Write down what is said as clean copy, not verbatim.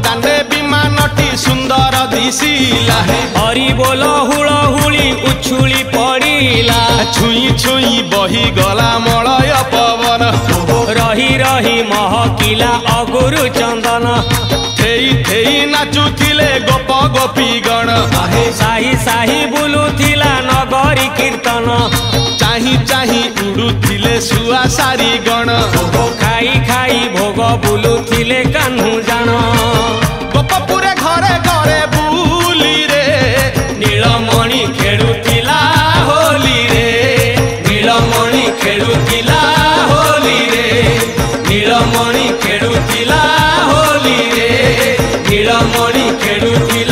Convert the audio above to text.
दाने विमानटी सुंदर दिशिला हरि बोल हुलहुली उछुली पड़िला छुई छुई बही गला मलय पवन रही रही महकिला अगुरु चंदन थेई थेई नाचुथिले गोप गोपी गण साही साही बुलुथिला नगरी कीर्तन चाही चाही उड़ुथिले सुआ सारी गण खाई खाई भोग बुलुथिले कान्हू जान गोपपुरे घरे घरे बुली रे नीलमणि खेलुथिला होली रे नीलमणि खेलुथिला होली रे नीलमणि खेलुथिला होली रे नीलमणि खेलुथिला